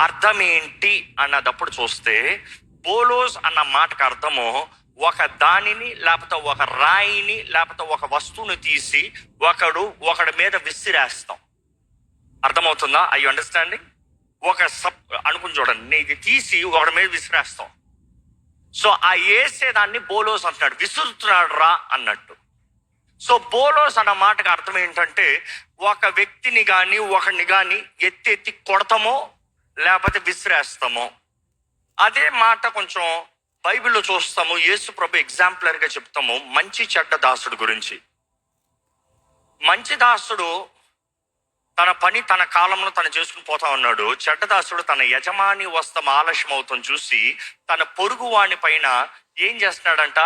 అర్థం ఏంటి అన్నదప్పుడు చూస్తే, బోలోస్ అన్న మాటకు అర్థము ఒక దానిని లేకపోతే ఒక రాయిని లేకపోతే ఒక వస్తువుని తీసి ఒకడి మీద విసిరేస్తాం. అర్థమవుతుందా? I understanding? ఒక అనుకుని చూడండి, నేను ఇది తీసి ఒకడి మీద విసిరేస్తాం. సో ఆ వేసేదాన్ని బోలోస్ అంటున్నాడు, విసురుతున్నాడు రా అన్నట్టు. సో బోలోస్ అన్న మాటకు అర్థం ఏంటంటే, ఒక వ్యక్తిని కానీ ఒకరిని కానీ ఎత్తి కొడతామో లేకపోతే విసిరేస్తామో. అదే మాట కొంచెం బైబిల్లో చూస్తాము. యేసు ప్రభు ఎగ్జాంపులర్గా చెప్తాము మంచి చెడ్డ దాసుడు గురించి. మంచి దాసుడు తన పని తన కాలంలో తను చేసుకుని పోతా ఉన్నాడు. చెడ్డదాసుడు తన యజమాని వస్తం ఆలస్యం అవుతాం చూసి తన పొరుగు వాని పైన ఏం చేస్తున్నాడంట,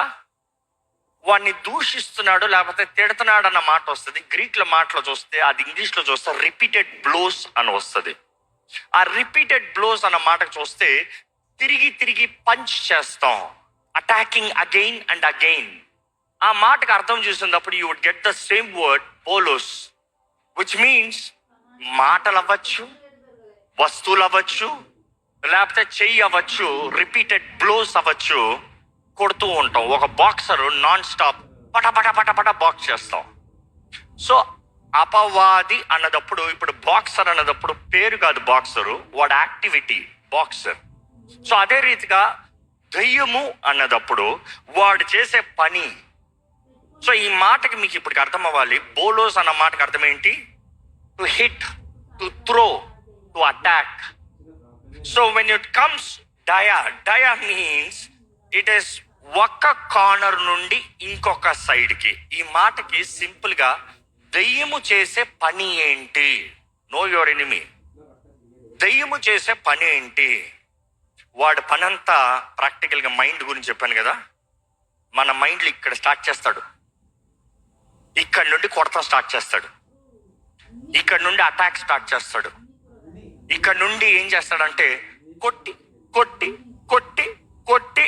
వాడిని దూషిస్తున్నాడు లేకపోతే తిడుతున్నాడు అన్న మాట వస్తుంది. గ్రీక్ల మాటలో చూస్తే, అది ఇంగ్లీష్లో చూస్తే రిపీటెడ్ బ్లోస్ అని వస్తుంది. ఆ రిపీటెడ్ బ్లోస్ అన్న మాటకు చూస్తే తిరిగి పంచ్ చేస్తాం, అటాకింగ్ అగైన్ అండ్ అగైన్. ఆ మాటకు అర్థం చూసినప్పుడు you would get the same word బోలోస్, విచ్ మీన్స్ మాటలు అవ్వచ్చు, వస్తువులు అవ్వచ్చు, లేకపోతే చెయ్యి అవ్వచ్చు, రిపీటెడ్ బ్లోస్ అవ్వచ్చు, కొడుతూ ఉంటాం. ఒక బాక్సరు నాన్ స్టాప్ పట బాక్స్ చేస్తాం. సో అపవాది అన్నదప్పుడు, ఇప్పుడు బాక్సర్ అన్నదప్పుడు పేరు కాదు బాక్సరు, వాడు యాక్టివిటీ బాక్సర్. సో అదే రీతిగా దెయ్యము అన్నదప్పుడు వాడు చేసే పని. సో ఈ మాటకి మీకు ఇప్పటికి అర్థం అవ్వాలి, బోలోస్ అన్న మాటకి అర్థం ఏంటి? To hit, to throw, to attack. So when it comes dia means it is ఒక్క కార్నర్ నుండి ఇంకొక సైడ్కి. ఈ మాటకి సింపుల్గా దెయ్యము చేసే పని ఏంటి? No your enemy. దెయ్యము చేసే పని ఏంటి? వాడి పని అంతా ప్రాక్టికల్గా మైండ్ గురించి చెప్పాను కదా. మన మైండ్లో ఇక్కడ స్టార్ట్ చేస్తాడు, ఇక్కడ నుండి కొడతా స్టార్ట్ చేస్తాడు, ఇక్కడ నుండి అటాక్ స్టార్ట్ చేస్తాడు, ఇక్కడ నుండి ఏం చేస్తాడంటే కొట్టి కొట్టి కొట్టి కొట్టి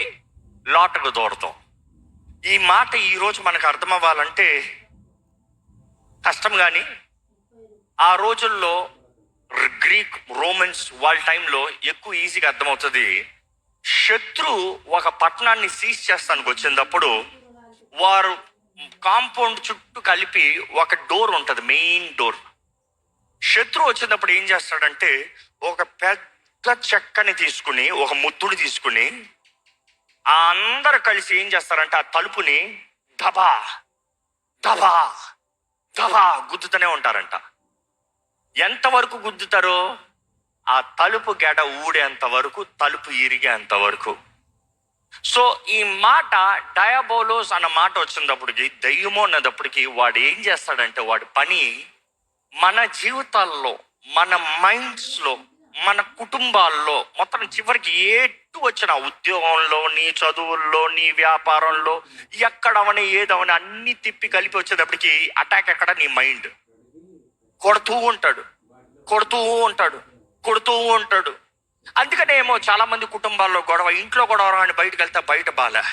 లోటకు దూడతాం. ఈ మాట ఈరోజు మనకు అర్థం అవ్వాలంటే కష్టం. కానీ ఆ రోజుల్లో గ్రీక్ రోమన్స్ వాళ్ళ టైంలో ఎక్కువ ఈజీగా అర్థమవుతుంది. శత్రు ఒక పట్టణాన్ని సీజ్ చేస్తానికి వచ్చినప్పుడు వారు కాంపౌండ్ చుట్టూ కలిపి ఒక డోర్ ఉంటుంది, మెయిన్ డోర్. శత్రువు వచ్చినప్పుడు ఏం చేస్తాడంటే ఒక పెద్ద చెక్కని తీసుకుని, ఒక ముద్దుని తీసుకుని అందరు కలిసి ఏం చేస్తారంటే ఆ తలుపుని దబా దబా దబా గుద్దుతూనే ఉంటారంట. ఎంతవరకు గుద్దుతారో? ఆ తలుపు గెడ ఊడేంత వరకు, తలుపు ఇరిగేంత వరకు. సో ఈ మాట డయాబోలోస్ అన్న మాట వచ్చినప్పటికి, దయ్యమో అన్నదప్పటికి వాడు ఏం చేస్తాడంటే వాడి పని మన జీవితాల్లో, మన మైండ్స్లో, మన కుటుంబాల్లో, మొత్తం చివరికి ఏటు వచ్చిన ఉద్యోగంలో, నీ చదువుల్లో, నీ వ్యాపారంలో, ఎక్కడవని ఏదవని అన్ని తిప్పి కలిపి వచ్చేటప్పటికి అటాక్ ఎక్కడ? నీ మైండ్. కొడుతూ ఉంటాడు. అందుకనే ఏమో చాలా మంది కుటుంబాల్లో గొడవ, ఇంట్లో గొడవ అని బయటకు వెళ్తే బయట బాలే,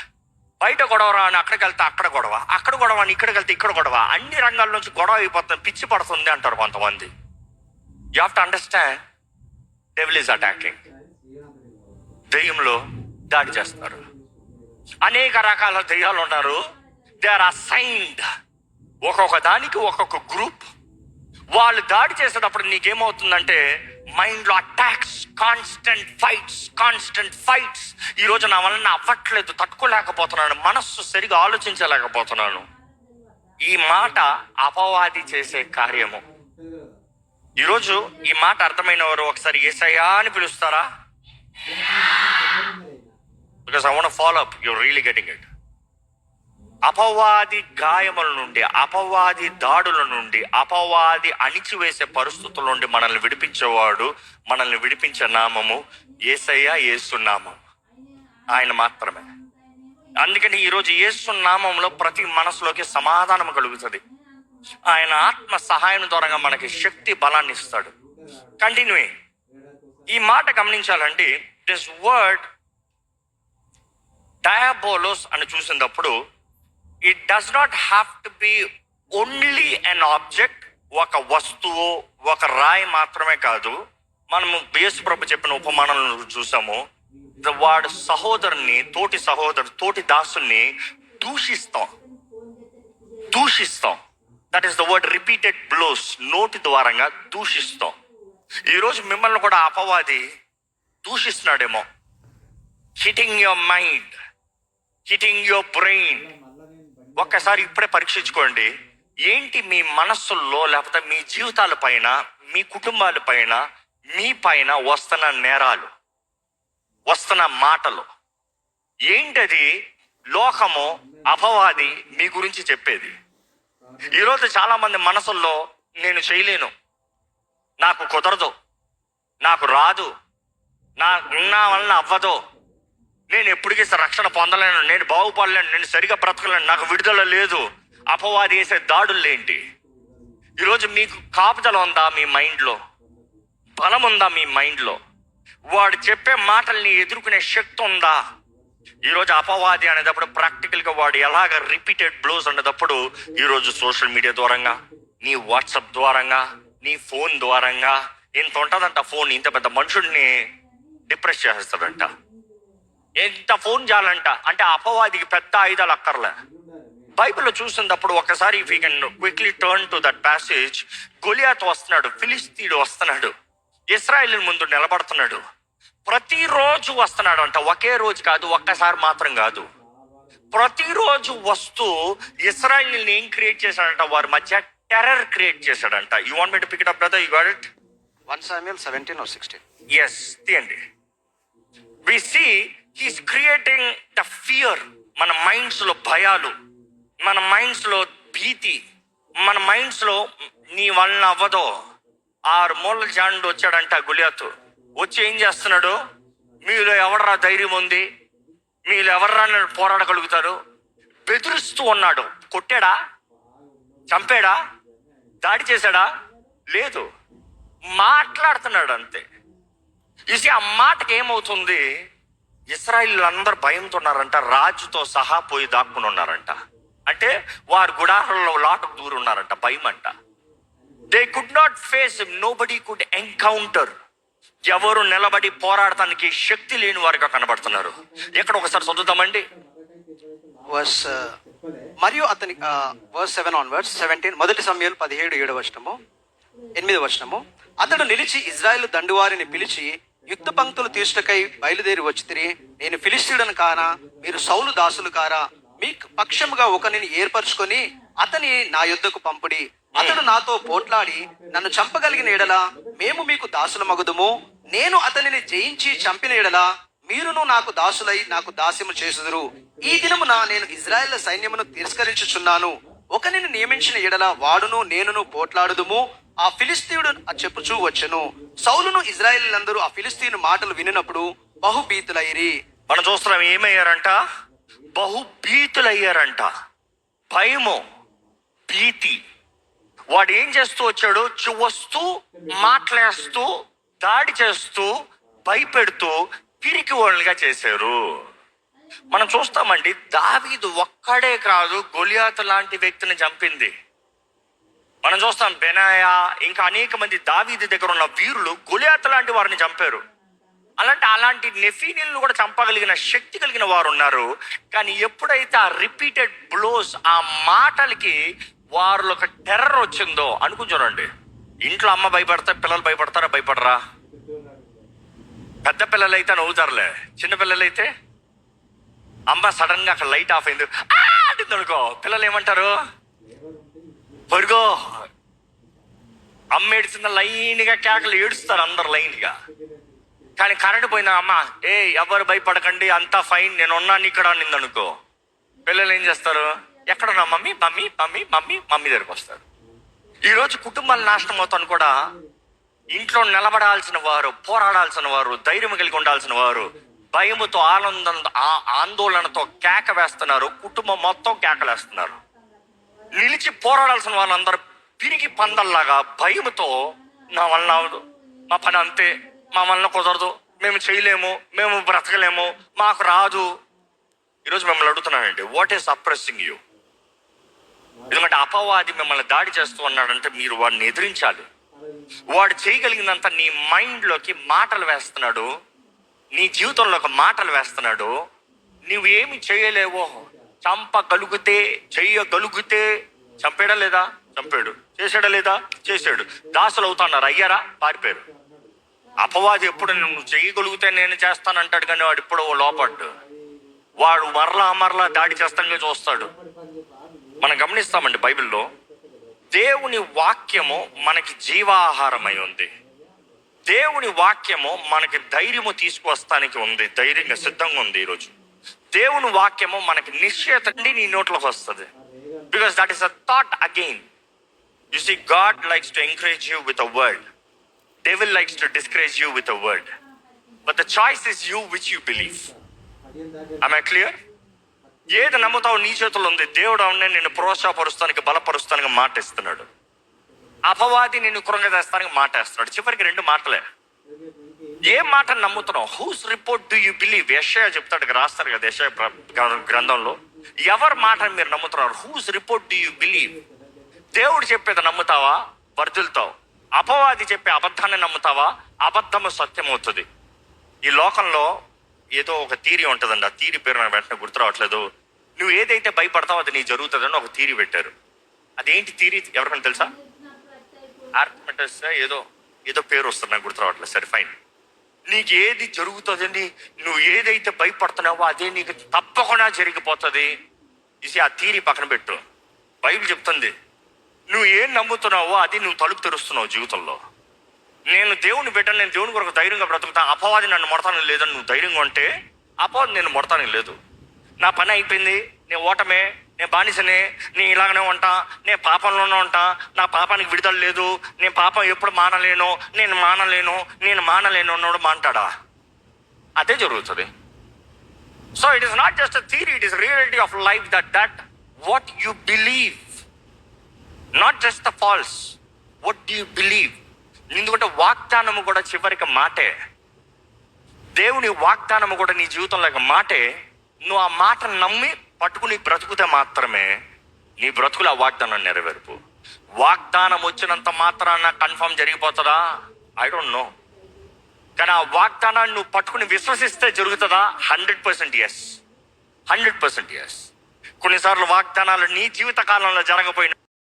బయట గొడవ అని అక్కడికి వెళ్తే అక్కడ గొడవ, అక్కడ గొడవ అని ఇక్కడికి వెళ్తే ఇక్కడ గొడవ, అన్ని రంగాల నుంచి గొడవ అయిపోతుంది, పిచ్చి పడుతుంది అంటారు కొంతమంది. You have to understand, devil is attacking. దెయ్యంలో దాడి చేస్తారు. అనేక రకాల దెయ్యాలు ఉన్నారు. దే ఆర్ అసైన్డ్, ఒక్కొక్క దానికి ఒక్కొక్క గ్రూప్. వాళ్ళు దాడి చేసేటప్పుడు నీకేమవుతుందంటే మైండ్లో అటాక్స్, కాన్స్టెంట్ ఫైట్స్. ఈరోజు నా వలన అవ్వట్లేదు, తట్టుకోలేకపోతున్నాను, మనస్సు సరిగా ఆలోచించలేకపోతున్నాను. ఈ మాట అపవాది చేసే కార్యము. ఈరోజు ఈ మాట అర్థమైన వారు ఒకసారి యేసయ్యా అని పిలుస్తారా? Because I want to follow up, you are really getting it. అపవాది గాయముల నుండి, అపవాది దాడుల నుండి, అపవాది అణిచివేసే పరిస్థితుల నుండి మనల్ని విడిపించేవాడు, మనల్ని విడిపించే నామము యేసయ్య, యేసు నామం, ఆయన మాత్రమే. అందుకని ఈరోజు యేసు నామంలో ప్రతి మనసులోకి సమాధానం కలుగుతుంది. ఆయన ఆత్మ సహాయం ద్వారా మనకి శక్తి, బలాన్ని ఇస్తాడు. కంటిన్యూయింగ్ ఈ మాట గమనించాలండి. దిస్ వర్డ్ డయాబోలోస్ అని చూసినప్పుడు it does not have to be only an object, ఒక వస్తువు, ఒక రాయి మాత్రమే కాదు. మనము యేసు ప్రభు చెప్పిన ఉపమానాలను చూసాము. వాడు సహోదరుని, తోటి దాసుల్ని దూషిస్తాం. That is the word repeated blows. నోటి ద్వారంగా దూషిస్తాం. ఈరోజు మిమ్మల్ని కూడా అపవాది దూషిస్తున్నాడేమో. Hitting your mind, hitting your brain. ఒక్కసారి ఇప్పుడే పరీక్షించుకోండి. ఏంటి మీ మనస్సుల్లో, లేకపోతే మీ జీవితాల పైన, మీ కుటుంబాల పైన, మీ పైన వస్తున్న నేరాలు, వస్తున్న మాటలు ఏంటది? లోకము, అపవాది మీ గురించి చెప్పేది. ఈరోజు చాలా మంది మనసుల్లో నేను చేయలేను, నాకు కుదరదు, నాకు రాదు, నా వలన అవ్వదు, నేను ఎప్పటికీ రక్షణ పొందలేను, నేను బాగుపడలేను, నేను సరిగా బ్రతకలేను, నాకు విడుదల లేదు. అపవాది వేసే దాడులు ఏంటి? ఈరోజు మీకు కాపుదల ఉందా? మీ మైండ్లో బలం ఉందా? మీ మైండ్లో వాడు చెప్పే మాటల్ని ఎదుర్కొనే శక్తి ఉందా? ఈరోజు అపవాది అనేటప్పుడు ప్రాక్టికల్గా వాడు ఎలాగ రిపీటెడ్ బ్లోస్ అనేటప్పుడు ఈరోజు సోషల్ మీడియా ద్వారంగా, నీ వాట్సాప్ ద్వారంగా, నీ ఫోన్ ద్వారంగా ఇంత ఉంటుందంట. ఫోన్ ఇంత పెద్ద మనుషుడిని డిప్రెస్ చేసేస్తాడంట. ఎంత ఫోన్ చేయాలంట అంటే అపవాదికి పెద్ద ఆయుధాలు అక్కర్లే. బైబిల్లో చూసినప్పుడు ఒకసారి if you can quickly turn to that passage, గొలియాతు వస్తున్నాడు, ఫిలిస్తీయుడు వస్తున్నాడు, ఇశ్రాయేలు ముందు నిలబడుతున్నాడు. ప్రతిరోజు వస్తున్నాడు అంట, ఒకే రోజు కాదు, ఒక్కసారి మాత్రం కాదు, ప్రతిరోజు వస్తూ ఇశ్రాయేలుని ఏం క్రియేట్ చేశాడంట? వారి మధ్య టెర్రర్ క్రియేట్ చేశాడంట. You want me to pick it up brother? You got it? 1 Samuel 17 or 16. Yes, తీయండి. We see he's creating the fear. మన మైండ్స్ లో భయాలు, మన మైండ్స్ లో భీతి, మన మైండ్స్ లో నీ వలన అవ్వదో. 6 మూలల జాండు వచ్చాడంట గొలియాతు. వచ్చి ఏం చేస్తున్నాడు? మీలో ఎవడరా ధైర్యం ఉంది, మీలో ఎవడరా పోరాడగలుగుతారు? బెదిరిస్తూ ఉన్నాడు. కొట్టాడా? చంపాడా? దాడి చేశాడా? లేదు, మాట్లాడుతున్నాడు అంతే. చూసి ఆ మాటకి ఏమవుతుంది? ఇశ్రాయేలు అందరు భయంతో ఉన్నారంట, రాజుతో సహా పోయి దాక్కుని ఉన్నారంట. అంటే వారు గుడారంలో లాటకు దూరం ఉన్నారంట, భయం అంట. They could not face him, nobody could encounter. ఎవరు నిలబడి పోరాడటానికి శక్తి లేని వారుగా కనబడుతున్నారు. ఎక్కడ ఒకసారి చదువుతామండి. మరియు అతని వర్స్ 7 onwards 17. 1 సమూయేలు 17 7 వచనము. అతడు నిలిచి ఇజ్రాయేలు దండువారిని పిలిచి, యుక్త పంక్తులు తీర్చుటకై బయలుదేరి వచ్చితిరి. నేను ఫిలిష్తీయుడను కానా? మీరు సౌలు దాసులు కారా? మీ పక్షముగా ఒకనిని ఏర్పరచుకొని అతని నా యొద్దకు పంపుడి. అతడు నాతో పోట్లాడి నన్ను చంపగలిగిన ఎడల మేము మీకు దాసుల మగుదుము. నేను అతనిని జయించి చంపిన ఎడల మీరును నాకు దాసులై నాకు దాస్యము చేసుదురు. ఈ దినమున నేను ఇజ్రాయేల్ సైన్యమును తిరస్కరించుచున్నాను. ఒకనిని నియమించిన ఎడల వాడును నేనును పోట్లాడుదుము. ఆ ఫిలిస్తీయుడు చెప్పుచూ వచ్చెను. సౌలును ఇజ్రాయేలీలందరూ ఆ ఫిలిస్తీయుని మాటలు వినినప్పుడు బహుభీతులైరి. మనం చూస్తున్నాం ఏమయ్యారంట? బహుభీతులయ్యారంట. భయము, భీతి. వాడు ఏం చేస్తూ వచ్చాడు? వస్తూ మాట్లాడుతూ దాడి చేస్తూ భయపెడుతూ పిరికి వాళ్ళుగా చేశారు. మనం చూస్తామండి, దావీదు ఒక్కడే కాదు గొలియాతు లాంటి వ్యక్తిని చంపింది. మనం చూస్తాం బెనాయా, ఇంకా అనేక మంది దావీదు దగ్గర ఉన్న వీరులు గొలియాతు లాంటి వారిని చంపారు. అలాంటి నెఫీనీలను కూడా చంపగలిగిన శక్తి కలిగిన వారు ఉన్నారు. కానీ ఎప్పుడైతే ఆ రిపీటెడ్ బ్లోస్, ఆ మాటలకి వారిలో ఒక టెర్రర్ వచ్చిందో అనుకుంటారండి. ఇంట్లో అమ్మ భయపడతా, పిల్లలు భయపడతారా? భయపడరా? పెద్ద పిల్లలైతే నవ్వుతారులే, చిన్న పిల్లలైతే అమ్మ సడన్ గా అక్కడ లైట్ ఆఫ్ అయింది అనుకో, పిల్లలు ఏమంటారు? పరుగో. అమ్మ ఏడుస్తున్న లైన్ గా కేకలు ఏడుస్తారు అందరు లైన్ గా. కానీ కరెంట్ పోయిందా, అమ్మ ఎవరు భయపడకండి అంతా ఫైన్ నేను ఉన్నాను ఇక్కడ నిందనుకో, పిల్లలు ఏం చేస్తారు? ఎక్కడున్నా mummy mummy mummy mummy mummy దగ్గరికి వస్తారు. ఈరోజు కుటుంబాలు నాశనం అవుతాను కూడా. ఇంట్లో నిలబడాల్సిన వారు, పోరాడాల్సిన వారు, ధైర్యం కలిగి ఉండాల్సిన వారు భయముతో, ఆందోళనతో కేక వేస్తున్నారు. కుటుంబం మొత్తం కేకలేస్తున్నారు. నిలిచి పోరాడాల్సిన వాళ్ళందరూ పిరికి పందల్లాగా భయముతో, నా వలన అవదు, మా పని అంతే, మా వలన కుదరదు, మేము చేయలేము, మేము బ్రతకలేము, మాకు రాదు. ఈరోజు మిమ్మల్ని అడుగుతున్నానండి, వాట్ ఈస్ సప్రెస్సింగ్ యూ? ఎందుకంటే అపవాది మిమ్మల్ని దాడి చేస్తూ ఉన్నాడంటే మీరు వాడిని ఎదిరించాలి. వాడు చేయగలిగినంత నీ మైండ్లోకి మాటలు వేస్తున్నాడు, నీ జీవితంలో ఒక మాటలు వేస్తున్నాడు. నువ్వేమి చేయలేవో, చంపగలిగితే చెయ్యగలిగితే, చంపాడా లేదా? చంపాడు. చేశాడా లేదా? చేశాడు. దాసులు అవుతున్నారు, అయ్యారా? పారిపోయారు. అపవాది ఎప్పుడు నువ్వు చేయగలిగితే నేను చేస్తానంటాడు, కానీ వాడు ఇప్పుడు లోపడ్డు. వాడు మరలా దాడి చేస్తానే చూస్తాడు. మనం గమనిస్తామండి బైబిల్లో, దేవుని వాక్యము మనకి జీవాహారమై ఉంది. దేవుని వాక్యము మనకి ధైర్యము తీసుకువస్తానికి ఉంది, ధైర్యంగా సిద్ధంగా ఉంది. ఈరోజు దేవుని వాక్యము మనకి నిశ్చయత నీ నోట్లోకి వస్తుంది. Because that is a thought again. You see, God likes to encourage you with a word, devil likes to discourage you with a word, but the choice is you which you believe. I am clear? ఏది నమ్ముతావు నీ చేతుల్లో ఉంది. దేవుడు అవునే నిన్ను ప్రోత్సాహపరుస్తానికి, బలపరుస్తానికి మాట ఇస్తున్నాడు. అపవాది నిన్ను కృంగదీస్తానికి మాట వేస్తున్నాడు. చివరికి రెండు మాటలే. ఏ మాటను నమ్ముతున్నావు? Whose report do you believe? యెషయా చెప్తాడు, రాస్తారు కదా యెషయా గ్రంథంలో. ఎవరి మాటను మీరు నమ్ముతున్నారు? Who's report do you believe? దేవుడు చెప్పేది నమ్ముతావా? వర్ధిల్తావు. అపవాది చెప్పే అబద్ధాన్ని నమ్ముతావా? అబద్ధము సత్యమవుతుంది. ఈ లోకంలో ఏదో ఒక థీరీ ఉంటుందండి. ఆ థీరీ పేరు నాకు వెంటనే గుర్తు రావట్లేదు. నువ్వు ఏదైతే భయపడతావో అది నీ జరుగుతుందని ఒక థీరీ పెట్టారు. అదేంటి థీరీ? ఎవరికైనా తెలుసా? ఆర్కిమిడిస్ ఏదో పేరు వస్తుంది, నాకు గుర్తు రావట్లేదు. సరే ఫైన్. నీకు ఏది జరుగుతుందని నువ్వు ఏదైతే భయపడుతున్నావో అదే నీకు తప్పకుండా జరిగిపోతుంది. ఇది ఆ థీరీ పక్కన పెట్టు. బైబిల్ చెప్తుంది, నువ్వు ఏం నమ్ముతున్నావో అది నువ్వు తలుపు తెరుస్తున్నావు జీవితంలో. నేను దేవుని బిడ్డను, నేను దేవుని కొరకు ధైర్యంగా బ్రతుకుతా, అపవాది నన్ను మొడతాను లేదని నువ్వు ధైర్యంగా ఉంటే అపవాది నేను మొడతాను లేదు. నా పని అయిపోయింది, నేను ఓటమే, నేను బానిసనే, నేను ఇలాగనే ఉంటా, నేను పాపంలోనే ఉంటా, నా పాపానికి విడుదల లేదు, నేను పాపం ఎప్పుడు మానలేను అన్నాడు మాంటాడా? అదే జరుగుతుంది. So it is not just a theory, it is reality of life. That what you believe, not just the false, what do you believe. ఎందుకంటే వాగ్దానము కూడా చివరికి మాటే. దేవుని వాగ్దానము కూడా నీ జీవితంలో మాటే. నువ్వు ఆ మాటను నమ్మి పట్టుకుని బ్రతుకుతే మాత్రమే నీ బ్రతుకులు ఆ వాగ్దానం నెరవేర్పు. వాగ్దానం వచ్చినంత మాత్రాన కన్ఫర్మ్ జరిగిపోతుందా? I don't know. కానీ ఆ వాగ్దానాన్ని నువ్వు పట్టుకుని విశ్వసిస్తే జరుగుతుందా? 100% yes. 100% yes. కొన్నిసార్లు వాగ్దానాలు నీ జీవిత కాలంలో జరగపోయిన